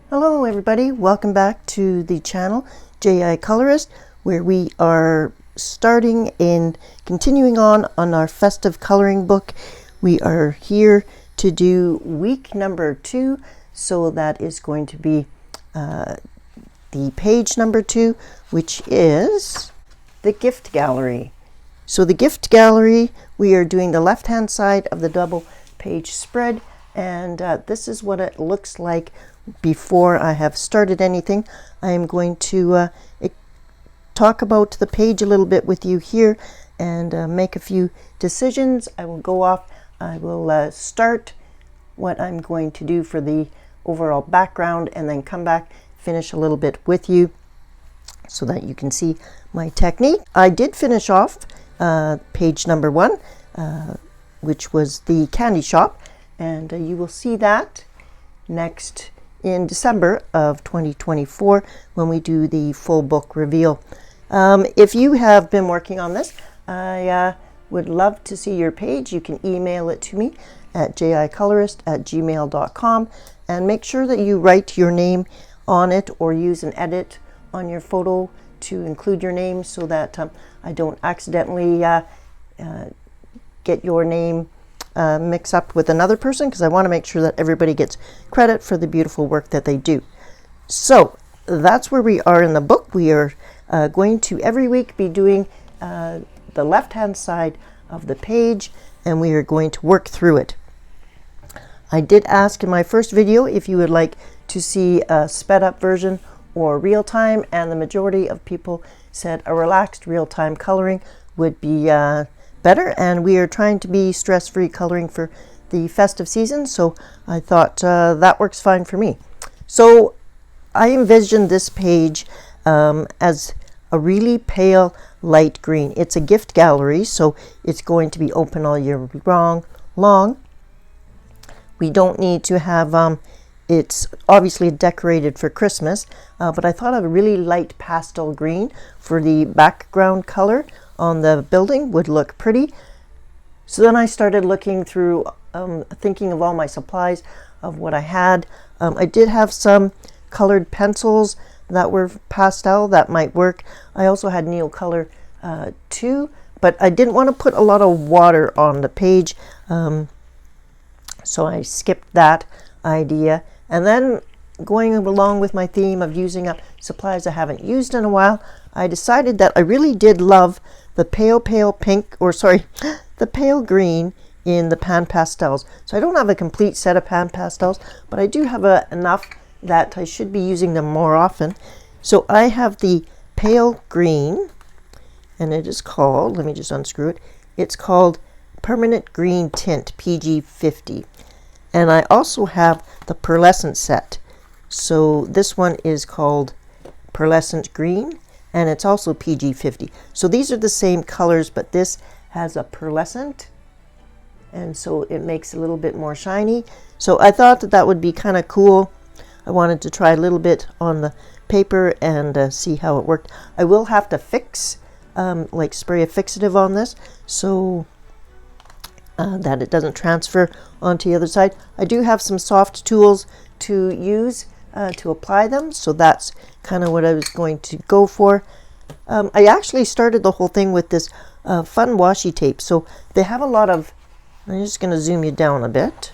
Hello everybody, welcome back to the channel jicolourist, where we are starting and continuing on our festive coloring book. We are here to do week number 2, so that is going to be the page number 2, which is the gift gallery. So the gift gallery, we are doing the left hand side of the double page spread, and this is what it looks like before I have started anything. I am going to talk about the page a little bit with you here and make a few decisions. I will go off, I will start what I'm going to do for the overall background and then come back, finish a little bit with you so that you can see my technique. I did finish off page number 1, which was the candy shop, and you will see that next in December of 2024 when we do the full book reveal. If you have been working on this, I would love to see your page. You can email it to me at jicolourist@gmail.com, and make sure that you write your name on it or use an edit on your photo to include your name so that I don't accidentally get your name mix up with another person, because I want to make sure that everybody gets credit for the beautiful work that they do. So that's where we are in the book. We are going to every week be doing the left hand side of the page, and we are going to work through it. I did ask in my first video if you would like to see a sped up version or real time, and the majority of people said a relaxed real time coloring would be better, and we are trying to be stress-free coloring for the festive season, so I thought that works fine for me. So I envisioned this page as a really pale light green. It's a gift gallery, so it's going to be open all year long. We don't need to have it's obviously decorated for Christmas, but I thought a really light pastel green for the background color on the building would look pretty. So then I started looking through, thinking of all my supplies of what I had. I did have some colored pencils that were pastel that might work. I also had Neocolor too, but I didn't want to put a lot of water on the page, so I skipped that idea. And then, going along with my theme of using up supplies I haven't used in a while, I decided that I really did love the pale pink, or sorry, the pale green in the pan pastels. So I don't have a complete set of pan pastels, but I do have enough that I should be using them more often. So I have the pale green, and it is called, let me just unscrew it, it's called Permanent Green Tint PG50. And I also have the pearlescent set. So this one is called Pearlescent Green, and it's also PG50. So these are the same colors, but this has a pearlescent, and so it makes it a little bit more shiny. So I thought that would be kind of cool. I wanted to try a little bit on the paper and see how it worked. I will have to fix, like spray a fixative on this, so that it doesn't transfer onto the other side. I do have some soft tools to use to apply them, so that's kind of what I was going to go for. I actually started the whole thing with this fun washi tape. So they have a lot of, I'm just going to zoom you down a bit.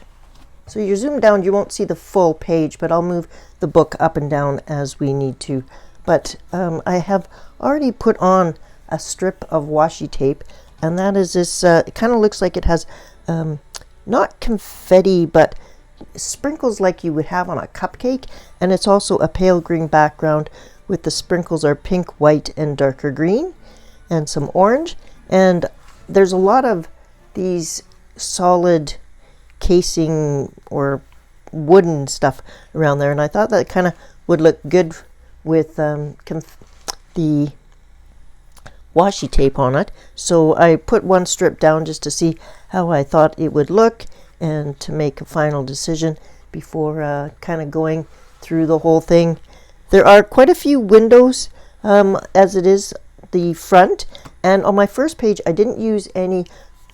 So you're zoomed down, you won't see the full page, but I'll move the book up and down as we need to. But I have already put on a strip of washi tape, and that is this, it kind of looks like it has not confetti, but sprinkles like you would have on a cupcake, and it's also a pale green background with the sprinkles are pink, white, and darker green, and some orange. And there's a lot of these solid casing or wooden stuff around there, and I thought that kind of would look good with the washi tape on it. So I put one strip down just to see how I thought it would look and to make a final decision before kind of going through the whole thing. There are quite a few windows as it is the front, and on my first page I didn't use any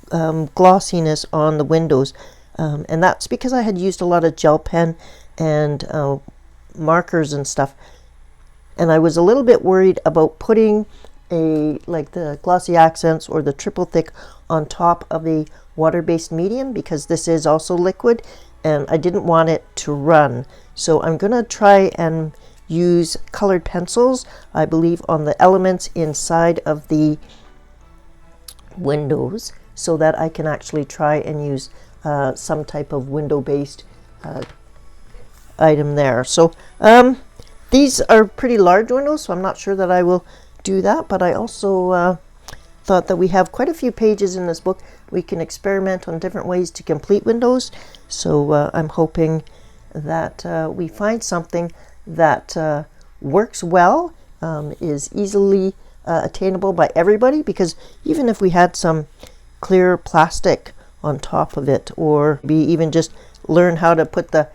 glossiness on the windows, and that's because I had used a lot of gel pen and markers and stuff. And I was a little bit worried about putting like the glossy accents or the triple thick on top of the water-based medium, because this is also liquid and I didn't want it to run. So I'm going to try and use colored pencils, I believe, on the elements inside of the windows, so that I can actually try and use some type of window-based item there. So these are pretty large windows, so I'm not sure that I will do that, but I also thought that we have quite a few pages in this book. We can experiment on different ways to complete windows, so I'm hoping that we find something that works well, is easily attainable by everybody, because even if we had some clear plastic on top of it, or maybe even just learn how to put the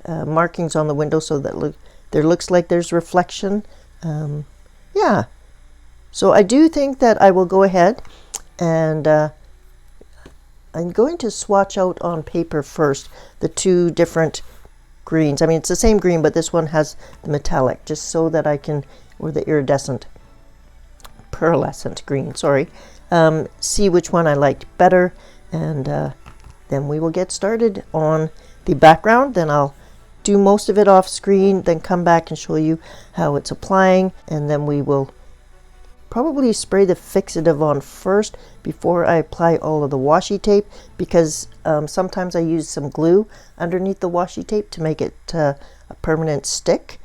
markings on the window so that there looks like there's reflection. Yeah, so I do think that I will go ahead and I'm going to swatch out on paper first the two different greens. I mean, it's the same green, but this one has the metallic, just so that I can, or the pearlescent green, sorry, see which one I liked better, and then we will get started on the background. Then I'll do most of it off screen, then come back and show you how it's applying, and then we will probably spray the fixative on first before I apply all of the washi tape, because sometimes I use some glue underneath the washi tape to make it a permanent stick.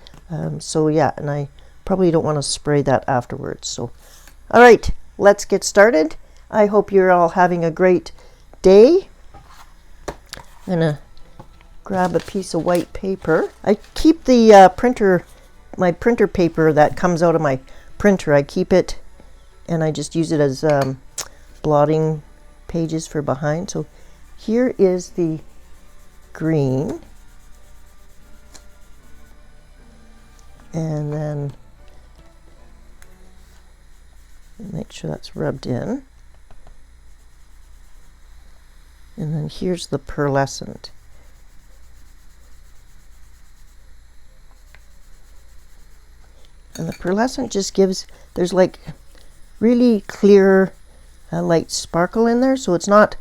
So yeah, and I probably don't want to spray that afterwards. So all right, let's get started. I hope you're all having a great day. I'm gonna grab a piece of white paper. I keep the my printer paper that comes out of my printer. I keep it and I just use it as blotting pages for behind. So here is the green, and then make sure that's rubbed in, and then here's the pearlescent. And the pearlescent just gives, there's like really clear light sparkle in there, so it's not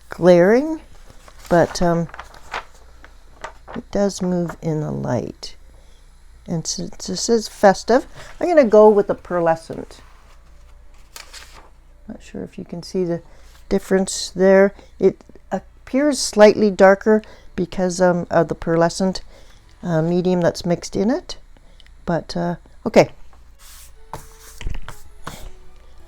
glaring, but it does move in the light. And since this is festive, I'm going to go with the pearlescent. Not sure if you can see the difference there. It appears slightly darker because of the pearlescent medium that's mixed in it, but okay.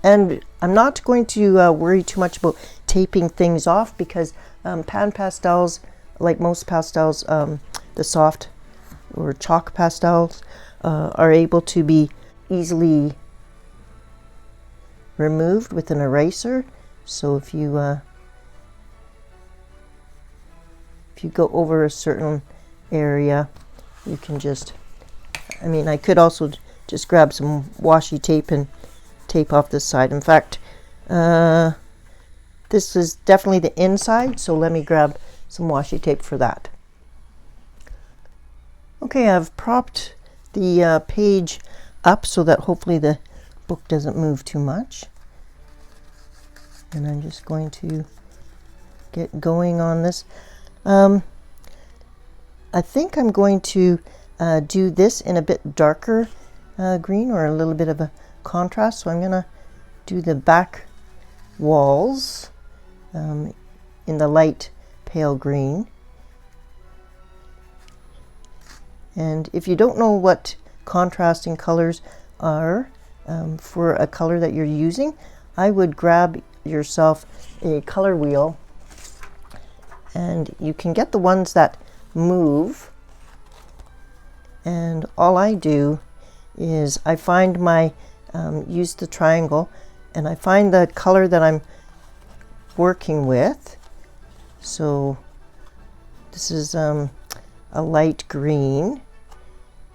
And I'm not going to worry too much about taping things off, because pan pastels, like most pastels, the soft or chalk pastels, are able to be easily removed with an eraser. So if you go over a certain area, you can just, I mean, I could also just grab some washi tape and tape off this side. In fact, this is definitely the inside, so let me grab some washi tape for that. Okay, I've propped the page up so that hopefully the book doesn't move too much. And I'm just going to get going on this. I think I'm going to do this in a bit darker green, or a little bit of a contrast. So I'm going to do the back walls in the light pale green. And if you don't know what contrasting colors are for a color that you're using, I would grab yourself a color wheel, and you can get the ones that move. And all I do is I find my use the triangle, and I find the color that I'm working with. So this is a light green,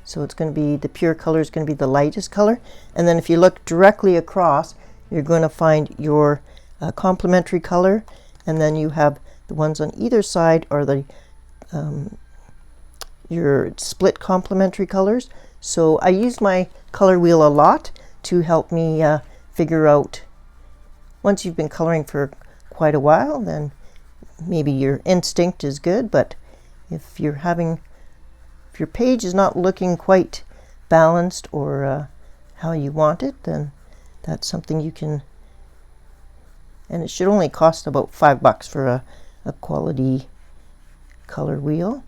so it's going to be, the pure color is going to be the lightest color. And then if you look directly across, you're going to find your complementary color, and then you have the ones on either side are the your split complementary colors. So I use my color wheel a lot to help me figure out, once you've been coloring for quite a while, then maybe your instinct is good, but if your page is not looking quite balanced or how you want it, then that's something you can, and it should only cost about $5 for a quality color wheel,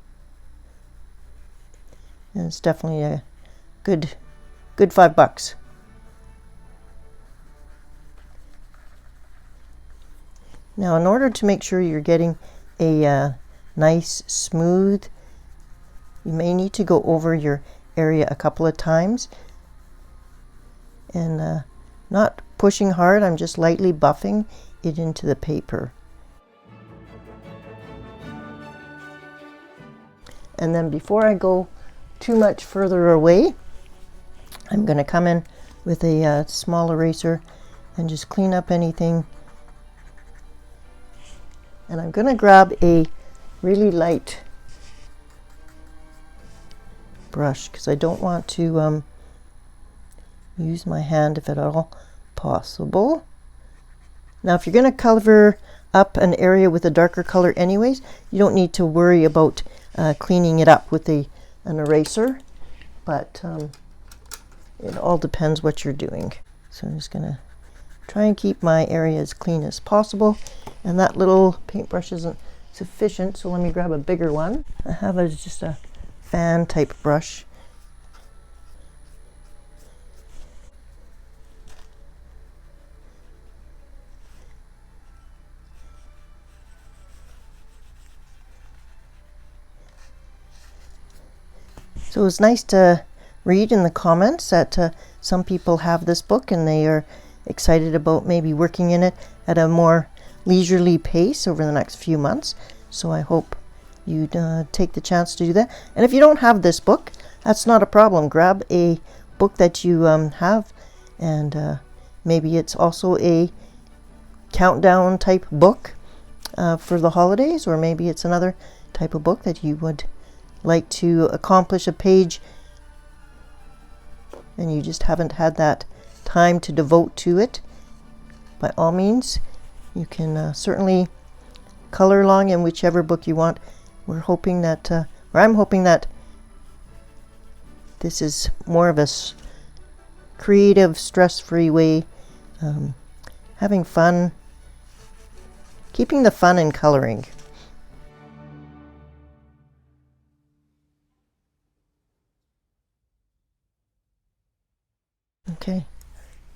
and it's definitely a good $5. Now, in order to make sure you're getting a nice smooth, you may need to go over your area a couple of times, and not pushing hard, I'm just lightly buffing it into the paper. And then before I go too much further away, I'm going to come in with a small eraser and just clean up anything. And I'm going to grab a really light brush because I don't want to use my hand if at all possible. Now, if you're going to cover up an area with a darker color anyways, you don't need to worry about cleaning it up with an eraser, but it all depends what you're doing. So I'm just going to try and keep my area as clean as possible, and that little paintbrush isn't sufficient, so let me grab a bigger one. I have just a fan type brush. So it's nice to read in the comments that some people have this book and they are excited about maybe working in it at a more leisurely pace over the next few months. So I hope you'd take the chance to do that. And if you don't have this book, that's not a problem. Grab a book that you have, and maybe it's also a countdown type book for the holidays, or maybe it's another type of book that you would like to accomplish a page and you just haven't had that time to devote to it. By all means, you can certainly color along in whichever book you want. We're hoping that, or I'm hoping that this is more of a creative, stress-free way, having fun, keeping the fun in coloring. Okay,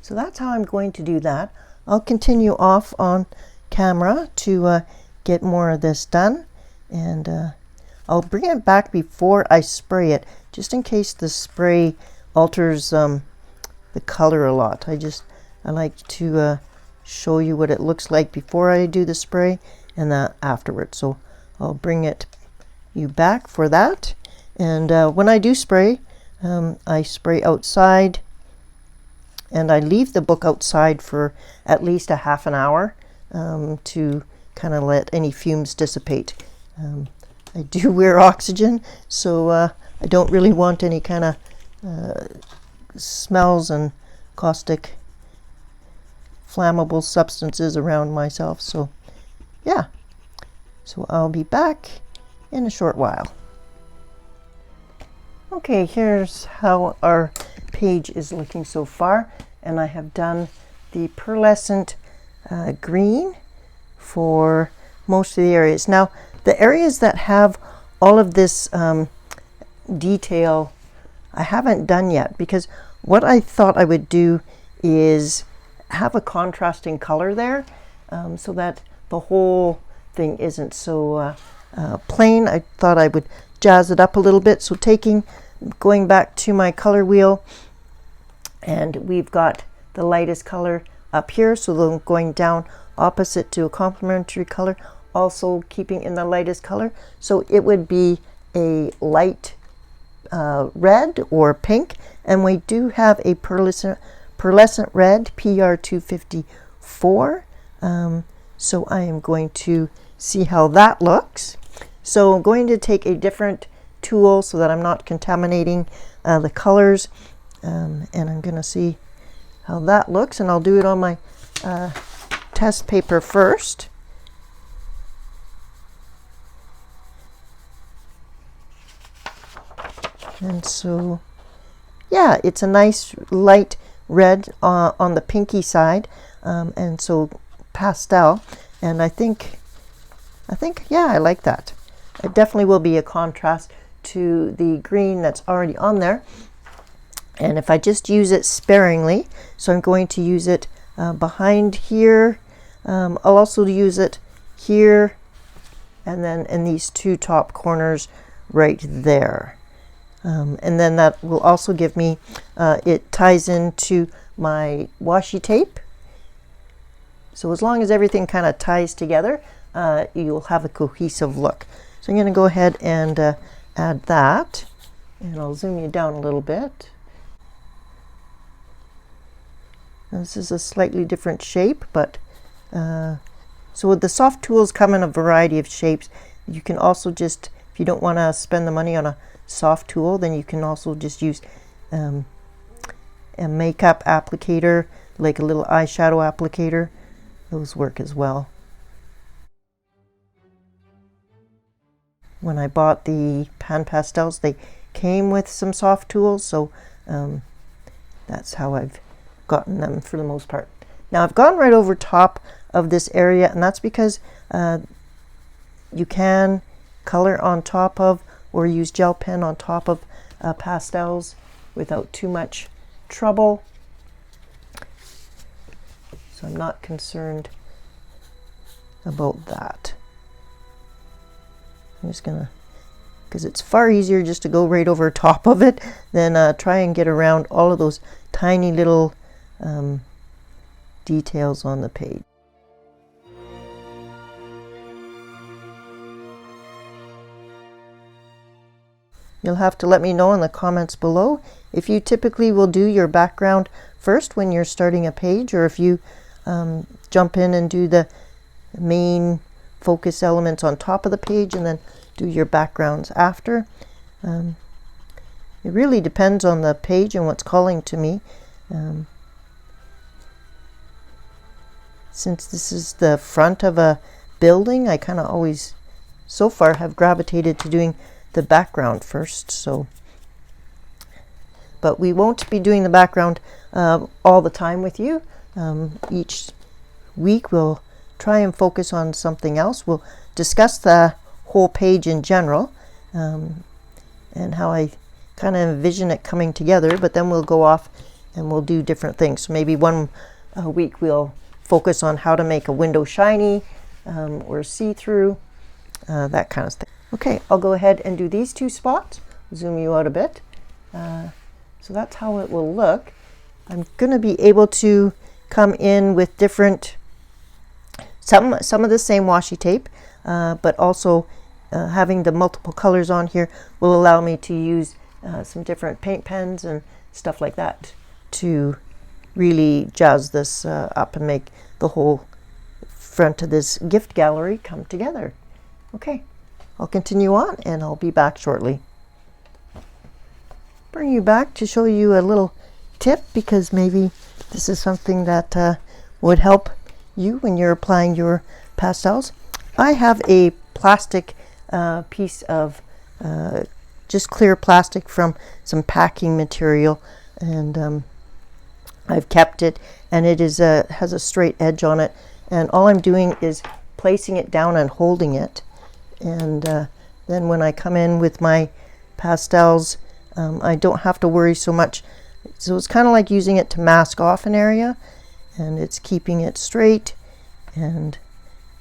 so that's how I'm going to do that. I'll continue off on camera to get more of this done, and I'll bring it back before I spray it, just in case the spray alters the color a lot. I like to show you what it looks like before I do the spray and that afterwards. So I'll bring you back for that. And when I do spray, I spray outside, and I leave the book outside for at least a half an hour to kind of let any fumes dissipate. I do wear oxygen, so I don't really want any kind of smells and caustic flammable substances around myself. So yeah, so I'll be back in a short while. Okay, here's how our page is looking so far, and I have done the pearlescent green for most of the areas. Now, the areas that have all of this detail I haven't done yet, because what I thought I would do is have a contrasting color there, so that the whole thing isn't so plain. I thought I would jazz it up a little bit. So going back to my color wheel, and we've got the lightest color up here, so then going down opposite to a complementary color, also keeping in the lightest color. So it would be a light red or pink, and we do have a pearlescent red PR254. So I am going to see how that looks. So I'm going to take a different tool so that I'm not contaminating the colors. And I'm gonna see how that looks, and I'll do it on my test paper first. And so, yeah, it's a nice light red on the pinky side, and so pastel. And I think, yeah, I like that. It definitely will be a contrast to the green that's already on there. And if I just use it sparingly, so I'm going to use it behind here. I'll also use it here, and then in these two top corners right there. And then that will also give me, it ties into my washi tape. So as long as everything kind of ties together, you'll have a cohesive look. So I'm going to go ahead and add that, and I'll zoom you down a little bit. And this is a slightly different shape, but so the soft tools come in a variety of shapes. You can also just, if you don't want to spend the money on a soft tool, then you can also just use a makeup applicator, like a little eyeshadow applicator. Those work as well. When I bought the pan pastels, they came with some soft tools, so that's how I've gotten them for the most part. Now I've gone right over top of this area, and that's because you can color on top of or use gel pen on top of pastels without too much trouble. So I'm not concerned about that. I'm just gonna, because it's far easier just to go right over top of it than try and get around all of those tiny little details on the page. You'll have to let me know in the comments below if you typically will do your background first when you're starting a page, or if you jump in and do the main focus elements on top of the page and then do your backgrounds after. It really depends on the page and what's calling to me. Since this is the front of a building, I kind of always, so far, have gravitated to doing the background first. So, but we won't be doing the background all the time with you. Each week we'll try and focus on something else. We'll discuss the whole page in general, and how I kind of envision it coming together, but then we'll go off and we'll do different things. So maybe one week we'll focus on how to make a window shiny or see-through, that kind of thing. Okay, I'll go ahead and do these two spots. Zoom you out a bit. So that's how it will look. I'm going to be able to come in with different, some of the same washi tape, but also having the multiple colors on here will allow me to use some different paint pens and stuff like that to really jazz this up and make the whole front of this gift gallery come together. Okay, I'll continue on and I'll be back shortly. Bring you back to show you a little tip, because maybe this is something that would help you when you're applying your pastels. I have a plastic piece of just clear plastic from some packing material, and I've kept it, and it is has a straight edge on it, and all I'm doing is placing it down and holding it, and then when I come in with my pastels, I don't have to worry so much. So it's kind of like using it to mask off an area, and it's keeping it straight, and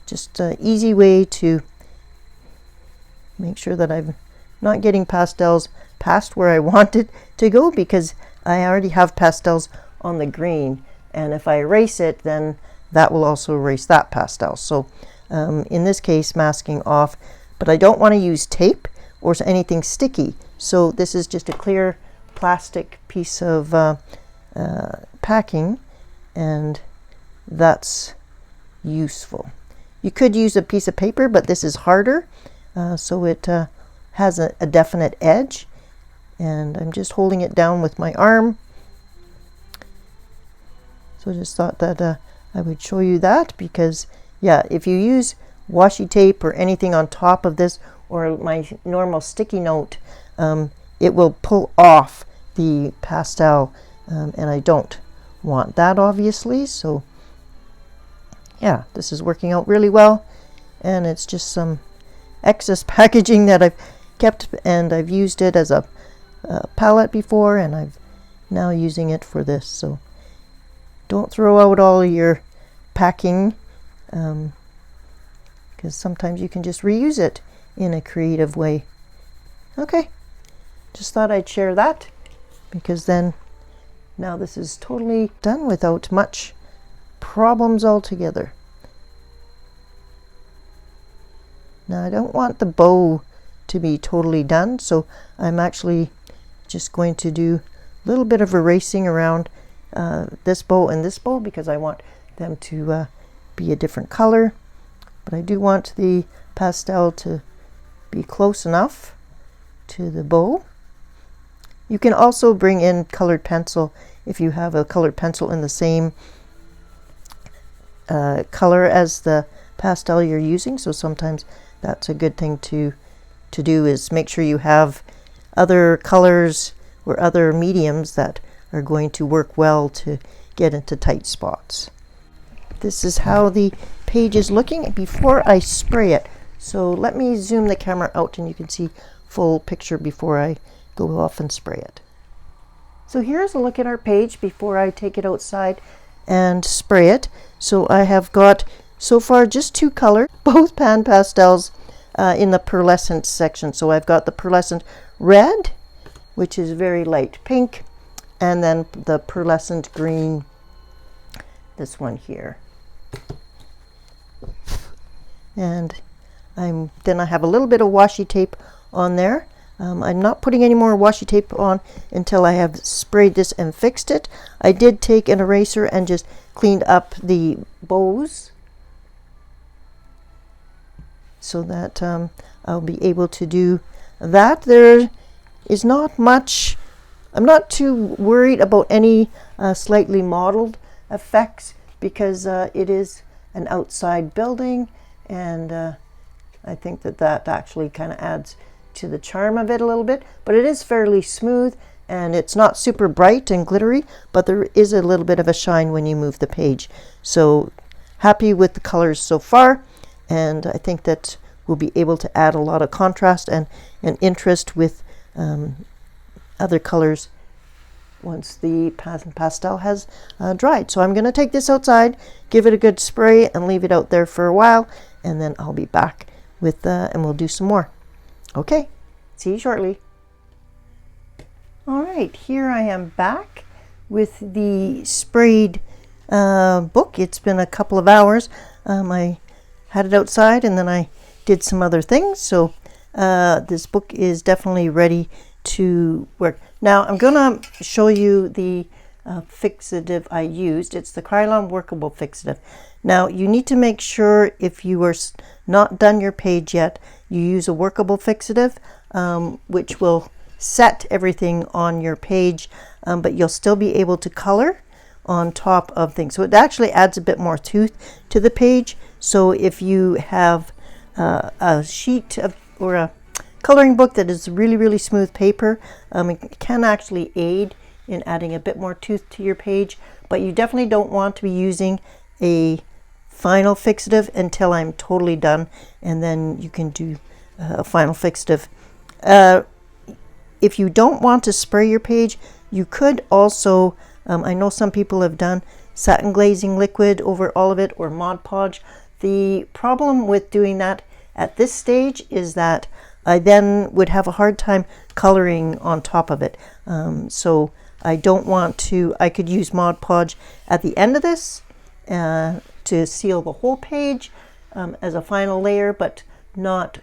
just an easy way to make sure that I'm not getting pastels past where I want it to go, because I already have pastels on the green, and if I erase it, then that will also erase that pastel. So in this case, masking off, but I don't want to use tape or anything sticky, so this is just a clear plastic piece of packing, and that's useful. You could use a piece of paper, but this is harder, so it has a definite edge, and I'm just holding it down with my arm. So I just thought that I would show you that, because yeah, if you use washi tape or anything on top of this, or my normal sticky note, it will pull off the pastel, and I don't want that, obviously. So yeah, this is working out really well, and it's just some excess packaging that I've kept, and I've used it as a palette before, and I'm now using it for this. So don't throw out all your packing, because sometimes you can just reuse it in a creative way. Okay, just thought I'd share that, because then now this is totally done without much problems altogether. Now I don't want the bow to be totally done, so I'm actually just going to do a little bit of erasing around this bow and this bow, because I want them to be a different color. But I do want the pastel to be close enough to the bow. You can also bring in colored pencil if you have a colored pencil in the same color as the pastel you're using. So sometimes that's a good thing to do, is make sure you have other colors or other mediums that are going to work well to get into tight spots. This is how the page is looking before I spray it. So let me zoom the camera out and you can see full picture before I go off and spray it. So here's a look at our page before I take it outside and spray it. So I have got so far just two colors, both pan pastels in the pearlescent section. So I've got the pearlescent red, which is very light pink, and then the pearlescent green, this one here. And then I have a little bit of washi tape on there. I'm not putting any more washi tape on until I have sprayed this and fixed it. I did take an eraser and just cleaned up the bows so that I'll be able to do that. There is not much, I'm not too worried about any slightly modeled effects, because it is an outside building, and I think that actually kind of adds to the charm of it a little bit. But it is fairly smooth, and it's not super bright and glittery, but there is a little bit of a shine when you move the page. So happy with the colors so far, and I think that we'll be able to add a lot of contrast and interest with other colors once the pastel has dried. So I'm going to take this outside, give it a good spray, and leave it out there for a while, and then I'll be back with and we'll do some more. Okay, see you shortly. All right, here I am back with the sprayed book. It's been a couple of hours. I had it outside and then I did some other things, so this book is definitely ready to work. Now I'm gonna show you the fixative I used. It's the Krylon workable fixative. Now you need to make sure, if you are not done your page yet, you use a workable fixative, which will set everything on your page, but you'll still be able to color on top of things. So it actually adds a bit more tooth to the page. So if you have a sheet of, or a coloring book that is really smooth paper, it can actually aid in adding a bit more tooth to your page, but you definitely don't want to be using a final fixative until I'm totally done, and then you can do a final fixative. If you don't want to spray your page, you could also, I know some people have done satin glazing liquid over all of it, or Mod Podge. The problem with doing that at this stage is that I then would have a hard time coloring on top of it. So I don't want to, I could use Mod Podge at the end of this to seal the whole page as a final layer, but not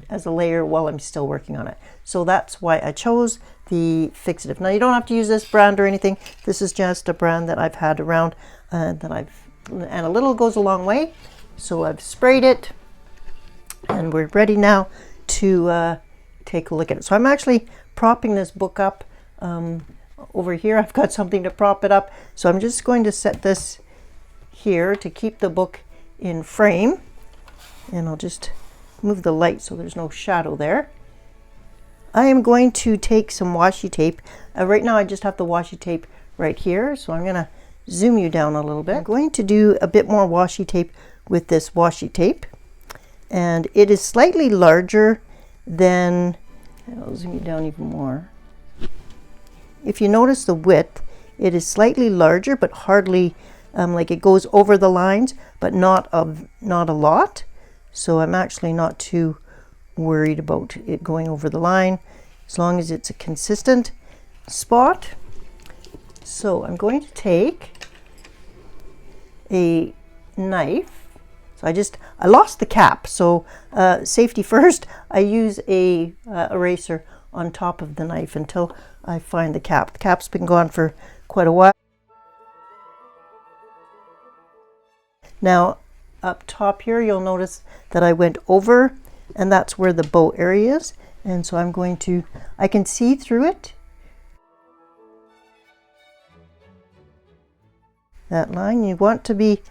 as a layer while I'm still working on it. So that's why I chose the fixative. Now you don't have to use this brand or anything. This is just a brand that I've had around and a little goes a long way. So I've sprayed it, and we're ready now to take a look at it. So I'm actually propping this book up over here. I've got something to prop it up. So I'm just going to set this here to keep the book in frame. And I'll just move the light so there's no shadow there. I am going to take some washi tape. Right now I just have the washi tape right here. So I'm going to zoom you down a little bit. I'm going to do a bit more washi tape with this washi tape. And it is slightly larger than, I'll zoom you down even more. If you notice the width, it is slightly larger, but hardly, like it goes over the lines, but not a lot. So I'm actually not too worried about it going over the line, as long as it's a consistent spot. So I'm going to take a knife. So I lost the cap. So safety first, I use a eraser on top of the knife until I find the cap. The cap's been gone for quite a while. Now up top here, you'll notice that I went over, and that's where the bow area is. And so I'm going to, I can see through it. That line, you want to be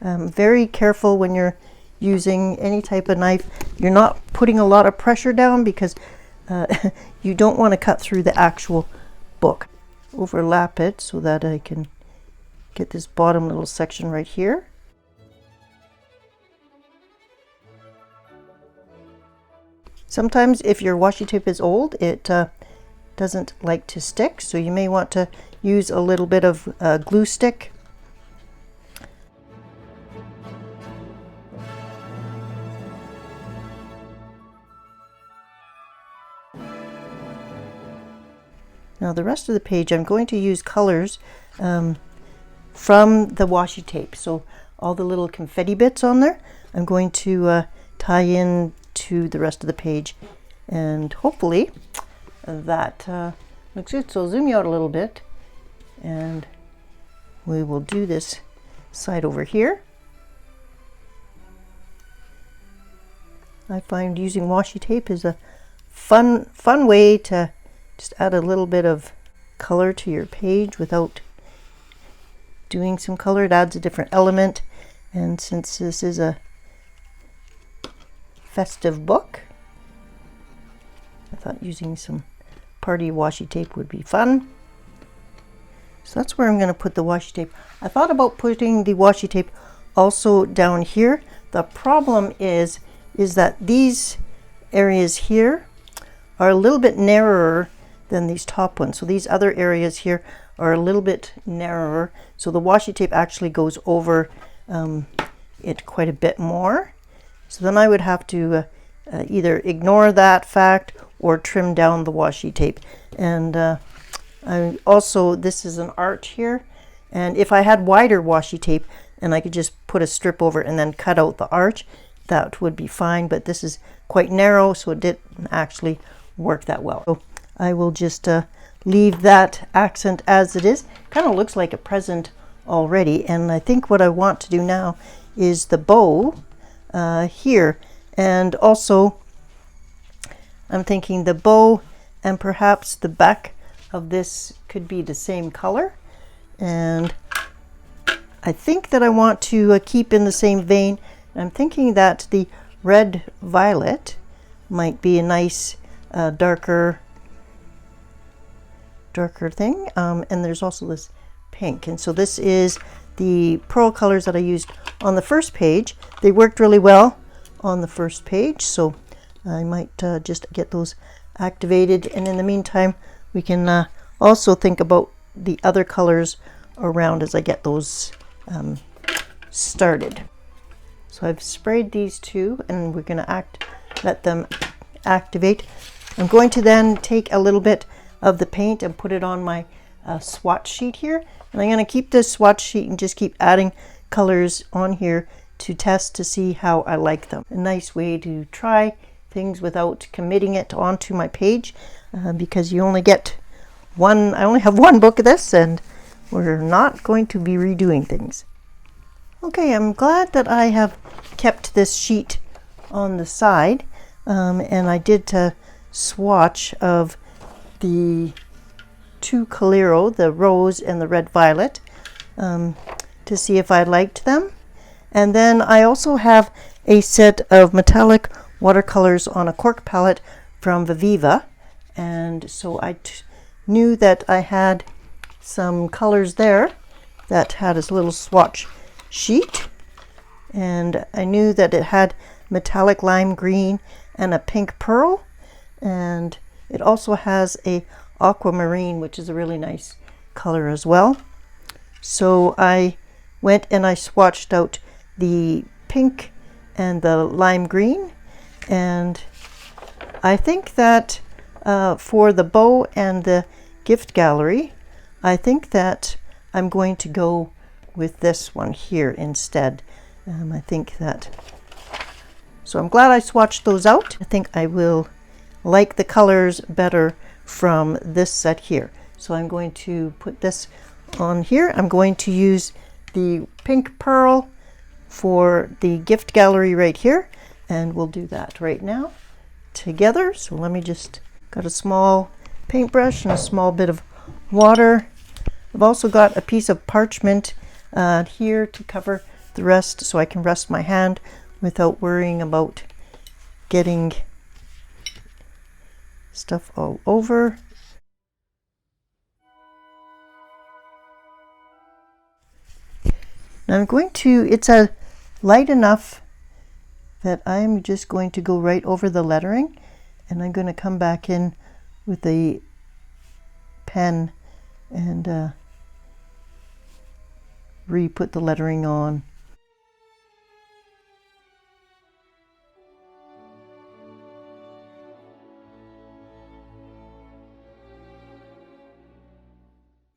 very careful when you're using any type of knife. You're not putting a lot of pressure down because you don't want to cut through the actual book. Overlap it so that I can get this bottom little section right here. Sometimes if your washi tape is old, it doesn't like to stick, so you may want to use a little bit of glue stick. Now the rest of the page, I'm going to use colors from the washi tape. So all the little confetti bits on there, I'm going to tie in to the rest of the page, and hopefully that looks good. So I'll zoom you out a little bit, and we will do this side over here. I find using washi tape is a fun way to just add a little bit of color to your page without doing some color. It adds a different element, and since this is a festive book, I thought using some party washi tape would be fun. So that's where I'm going to put the washi tape. I thought about putting the washi tape also down here. The problem is that these areas here are a little bit narrower than these top ones. So these other areas here are a little bit narrower. So the washi tape actually goes over it quite a bit more. So then I would have to either ignore that fact or trim down the washi tape. And I also, this is an arch here, and if I had wider washi tape and I could just put a strip over and then cut out the arch, that would be fine, but this is quite narrow, so it didn't actually work that well. So I will just leave that accent as it is. Kind of looks like a present already, and I think what I want to do now is the bow here, and also I'm thinking the bow and perhaps the back of this could be the same color, and I think that I want to keep in the same vein. I'm thinking that the red violet might be a nice darker thing, and there's also this pink, and so this is the pearl colors that I used on the first page. They worked really well on the first page, so I might just get those activated, and in the meantime we can also think about the other colors around as I get those started. So I've sprayed these two, and we're going to let them activate. I'm going to then take a little bit of the paint and put it on my swatch sheet here, and I'm going to keep this swatch sheet and just keep adding colors on here to test to see how I like them. A nice way to try things without committing it onto my page, because you only get one. I only have one book of this, and we're not going to be redoing things. Okay, I'm glad that I have kept this sheet on the side, and I did swatch of the two Coliro, the rose and the red violet, to see if I liked them. And then I also have a set of metallic watercolors on a cork palette from Viviva, and so I knew that I had some colors there that had a little swatch sheet, and I knew that it had metallic lime green and a pink pearl, and it also has a aquamarine, which is a really nice color as well. So I went and I swatched out the pink and the lime green, and I think that for the bow and the gift gallery, I think that I'm going to go with this one here instead. I think that, so I'm glad I swatched those out. I think I will like the colors better from this set here. So I'm going to put this on here. I'm going to use the pink pearl for the gift gallery right here, and we'll do that right now together. So let me just, got a small paintbrush and a small bit of water. I've also got a piece of parchment here to cover the rest, so I can rest my hand without worrying about getting stuff all over. Now I'm going to, it's a light enough that I'm just going to go right over the lettering, and I'm going to come back in with a pen and re-put the lettering on.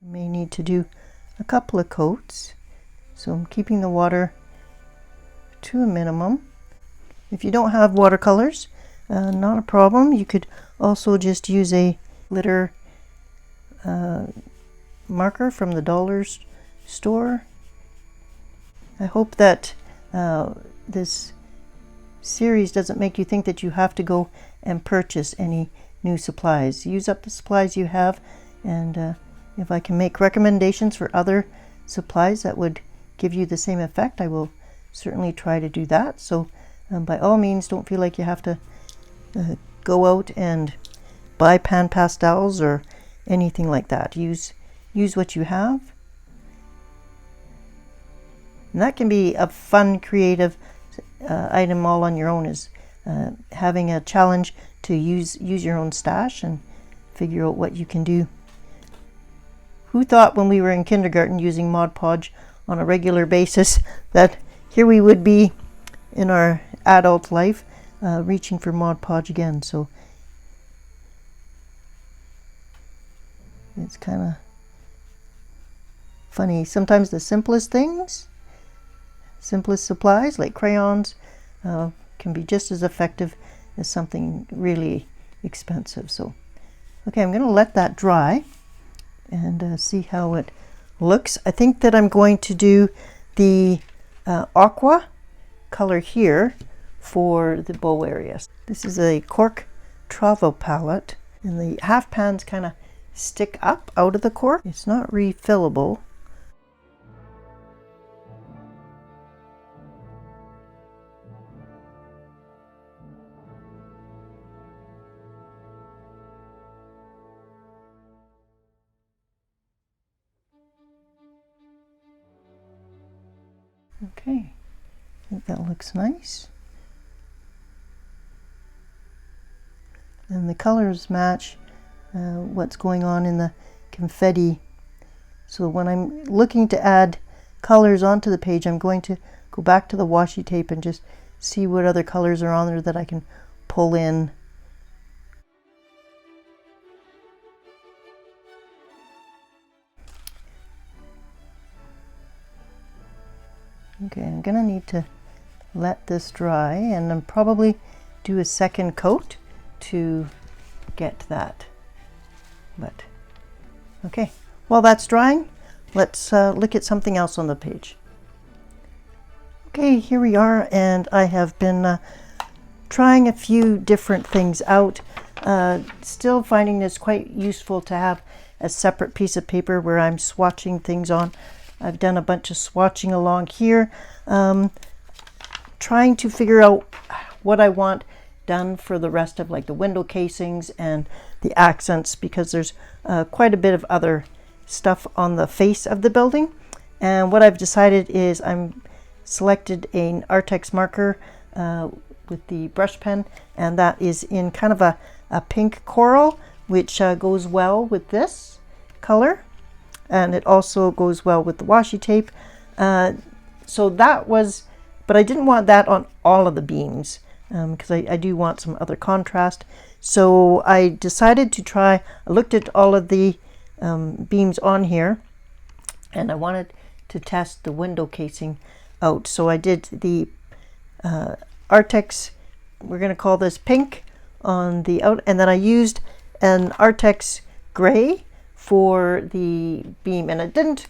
I may need to do a couple of coats, so I'm keeping the water to a minimum. If you don't have watercolors, not a problem. You could also just use a glitter marker from the dollar store. I hope that this series doesn't make you think that you have to go and purchase any new supplies. Use up the supplies you have, and if I can make recommendations for other supplies that would give you the same effect, I will certainly try to do that. So by all means, don't feel like you have to go out and buy pan pastels or anything like that. Use what you have. And that can be a fun, creative item all on your own, is having a challenge to use your own stash and figure out what you can do. Who thought when we were in kindergarten using Mod Podge on a regular basis that here we would be in our adult life reaching for Mod Podge again? So it's kind of funny. Sometimes the simplest things, simplest supplies like crayons can be just as effective as something really expensive. So okay, I'm going to let that dry and see how it looks. I think that I'm going to do the aqua color here for the bow area. This is a cork travel palette, and the half pans kind of stick up out of the cork. It's not refillable. Okay, I think that looks nice. And the colors match what's going on in the confetti. So when I'm looking to add colors onto the page, I'm going to go back to the washi tape and just see what other colors are on there that I can pull in. Okay, I'm gonna need to let this dry, and then probably do a second coat to get that. But okay, while that's drying, let's look at something else on the page. Okay, here we are, and I have been trying a few different things out. Still finding this quite useful to have a separate piece of paper where I'm swatching things on. I've done a bunch of swatching along here, trying to figure out what I want done for the rest of like the window casings and the accents, because there's quite a bit of other stuff on the face of the building. And what I've decided is I'm selected an Artex marker with the brush pen, and that is in kind of a pink coral, which goes well with this color, and it also goes well with the washi tape. So that was, but I didn't want that on all of the beams, because I do want some other contrast. So I decided to try, I looked at all of the beams on here, and I wanted to test the window casing out. So I did the Artex, we're going to call this pink, on the out, and then I used an Artex gray for the beam, and it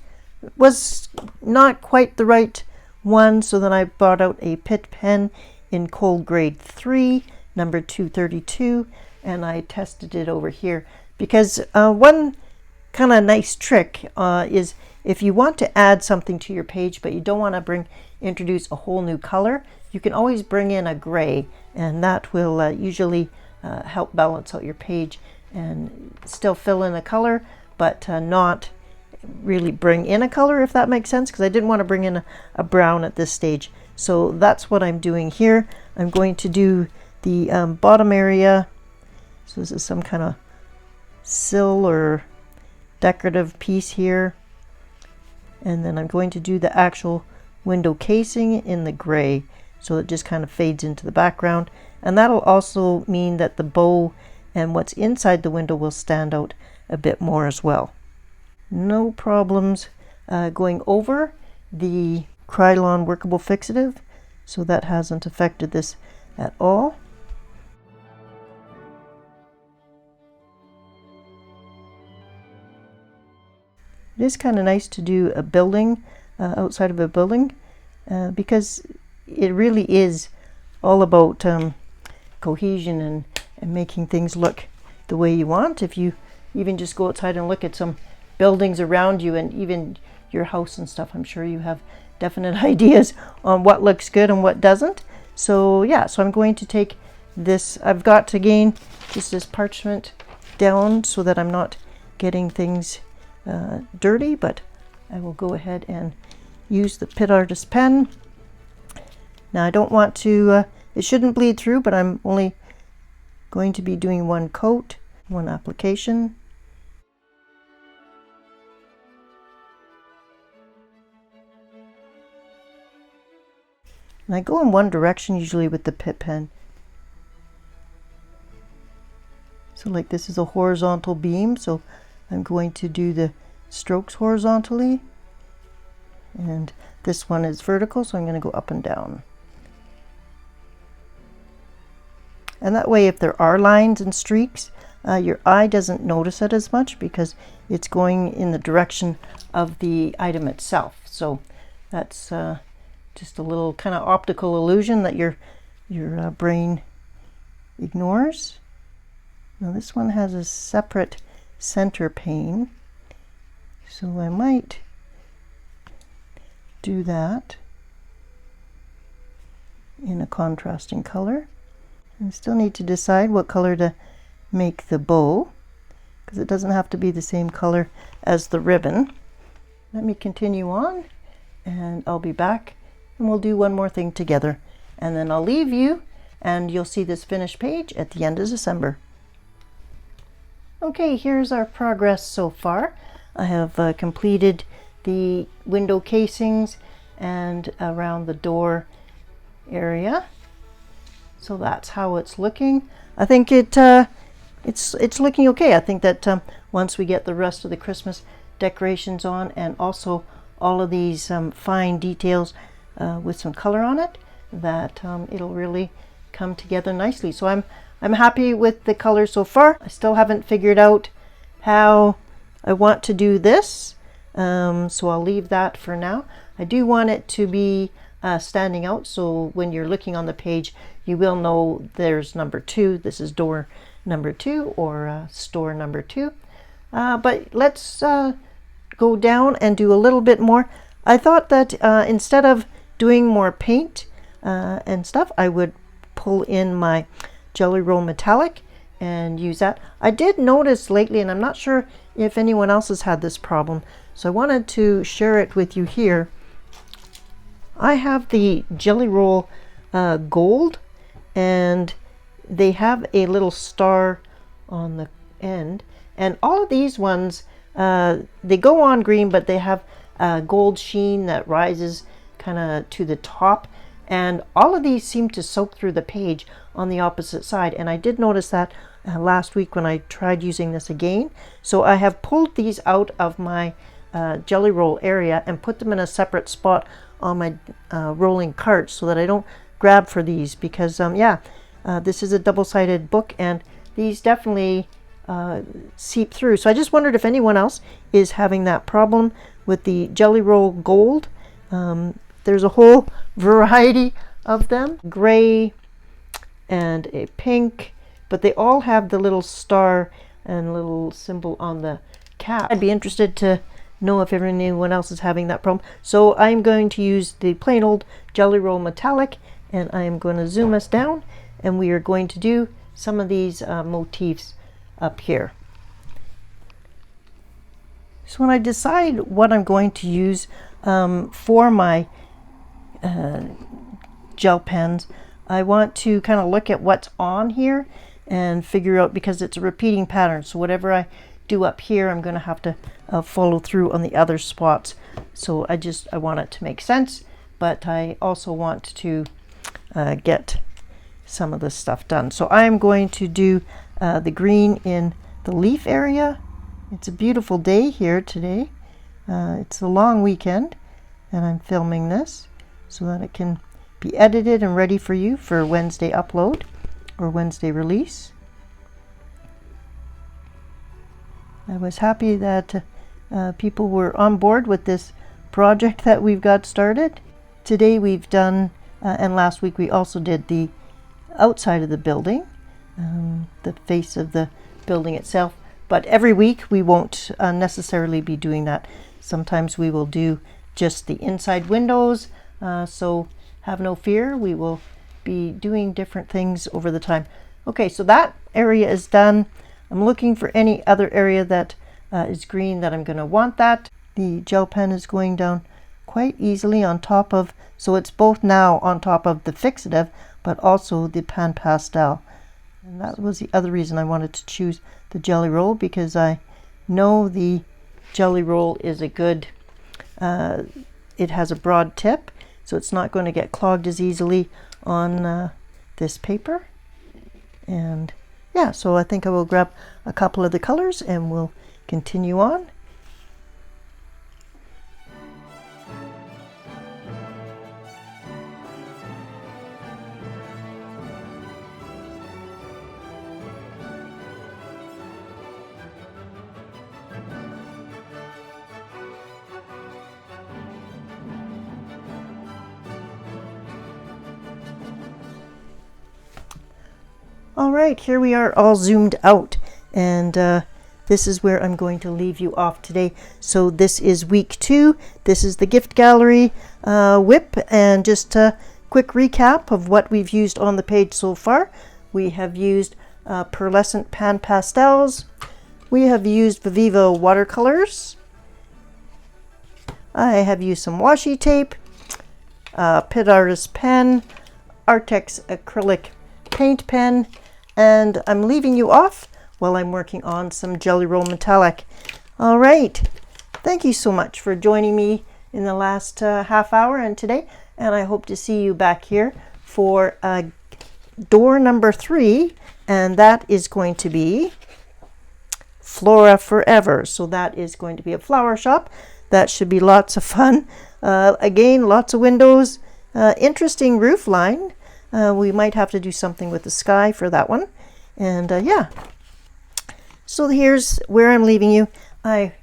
was not quite the right one. So then I brought out a Pitt pen in cold grade 3, number 232, and I tested it over here, because one kind of nice trick is if you want to add something to your page but you don't want to introduce a whole new color, you can always bring in a gray, and that will usually help balance out your page and still fill in a color, but not really bring in a color, if that makes sense, because I didn't want to bring in a brown at this stage. So that's what I'm doing here. I'm going to do the bottom area. So this is some kind of sill or decorative piece here, and then I'm going to do the actual window casing in the gray, so it just kind of fades into the background, and that'll also mean that the bow and what's inside the window will stand out a bit more as well. No problems going over the Krylon workable fixative, so that hasn't affected this at all. It is kind of nice to do a building outside of a building, because it really is all about cohesion and making things look the way you want. If you even just go outside and look at some buildings around you, and even your house and stuff, I'm sure you have definite ideas on what looks good and what doesn't. So yeah, so I'm going to take this, I've got again just this parchment down so that I'm not getting things dirty, but I will go ahead and use the Pitt Artist pen. Now I don't want to, it shouldn't bleed through, but I'm only going to be doing one coat, one application. And I go in one direction usually with the Pitt pen. So like this is a horizontal beam, so I'm going to do the strokes horizontally, and this one is vertical, so I'm going to go up and down. And that way, if there are lines and streaks, your eye doesn't notice it as much because it's going in the direction of the item itself. So that's just a little kind of optical illusion that your brain ignores. Now this one has a separate center pane, so I might do that in a contrasting color. I still need to decide what color to make the bow, because it doesn't have to be the same color as the ribbon. Let me continue on, and I'll be back and we'll do one more thing together, and then I'll leave you and you'll see this finished page at the end of December. Okay, here's our progress so far. I have completed the window casings and around the door area. So that's how it's looking. I think it's looking okay. I think that once we get the rest of the Christmas decorations on, and also all of these fine details with some color on it, that it'll really come together nicely. So I'm happy with the color so far. I still haven't figured out how I want to do this, so I'll leave that for now. I do want it to be standing out, so when you're looking on the page, you will know there's number 2. This is door number 2 or store number 2. But let's go down and do a little bit more. I thought that instead of doing more paint and stuff, I would pull in my Jelly Roll Metallic and use that. I did notice lately, and I'm not sure if anyone else has had this problem, so I wanted to share it with you here. I have the Jelly Roll Gold, and they have a little star on the end, and all of these ones, they go on green, but they have a gold sheen that rises kind of to the top, and all of these seem to soak through the page on the opposite side. And I did notice that last week when I tried using this again. So I have pulled these out of my jelly roll area and put them in a separate spot on my rolling cart so that I don't grab for these, because this is a double-sided book and these definitely seep through. So I just wondered if anyone else is having that problem with the Jelly Roll Gold. There's a whole variety of them, gray and a pink, but they all have the little star and little symbol on the cap. I'd be interested to know if anyone else is having that problem. So I'm going to use the plain old Jelly Roll Metallic, and I am going to zoom us down, and we are going to do some of these motifs up here. So when I decide what I'm going to use for my gel pens, I want to kind of look at what's on here and figure out, because it's a repeating pattern, so whatever I do up here I'm going to have to follow through on the other spots. So I want it to make sense, but I also want to get some of this stuff done. So I'm going to do the green in the leaf area. It's a beautiful day here today. It's a long weekend, and I'm filming this so that it can be edited and ready for you for Wednesday upload or Wednesday release. I was happy that people were on board with this project that we've got started. Today we've done, and last week we also did the outside of the building, the face of the building itself. But every week we won't necessarily be doing that. Sometimes we will do just the inside windows, so have no fear, we will be doing different things over the time. Okay, so that area is done. I'm looking for any other area that is green that I'm going to want that. The gel pen is going down quite easily on top of, so it's both now on top of the Fixative, but also the pan pastel. And that was the other reason I wanted to choose the Jelly Roll, because I know the Jelly Roll is a good, it has a broad tip, so it's not going to get clogged as easily on this paper. And yeah, so I think I will grab a couple of the colors and we'll continue on. All right, here we are all zoomed out, and this is where I'm going to leave you off today. So this is week 2. This is the gift gallery WIP, and just a quick recap of what we've used on the page so far. We have used pearlescent pan pastels. We have used Viva watercolors. I have used some washi tape, Pit Artist pen, Artex acrylic paint pen, and I'm leaving you off while I'm working on some Jelly Roll Metallic. All right, thank you so much for joining me in the last half hour and today, and I hope to see you back here for door number 3, and that is going to be Flora Forever. So that is going to be a flower shop. That should be lots of fun. Again, lots of windows, interesting roof line. We might have to do something with the sky for that one. And yeah, so here's where I'm leaving you. I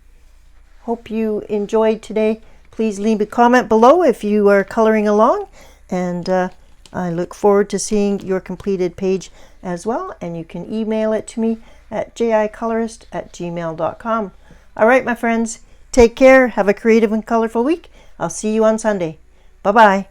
hope you enjoyed today. Please leave a comment below if you are coloring along. And I look forward to seeing your completed page as well, and you can email it to me at jicolourist@gmail.com. All right, my friends, take care. Have a creative and colorful week. I'll see you on Sunday. Bye-bye.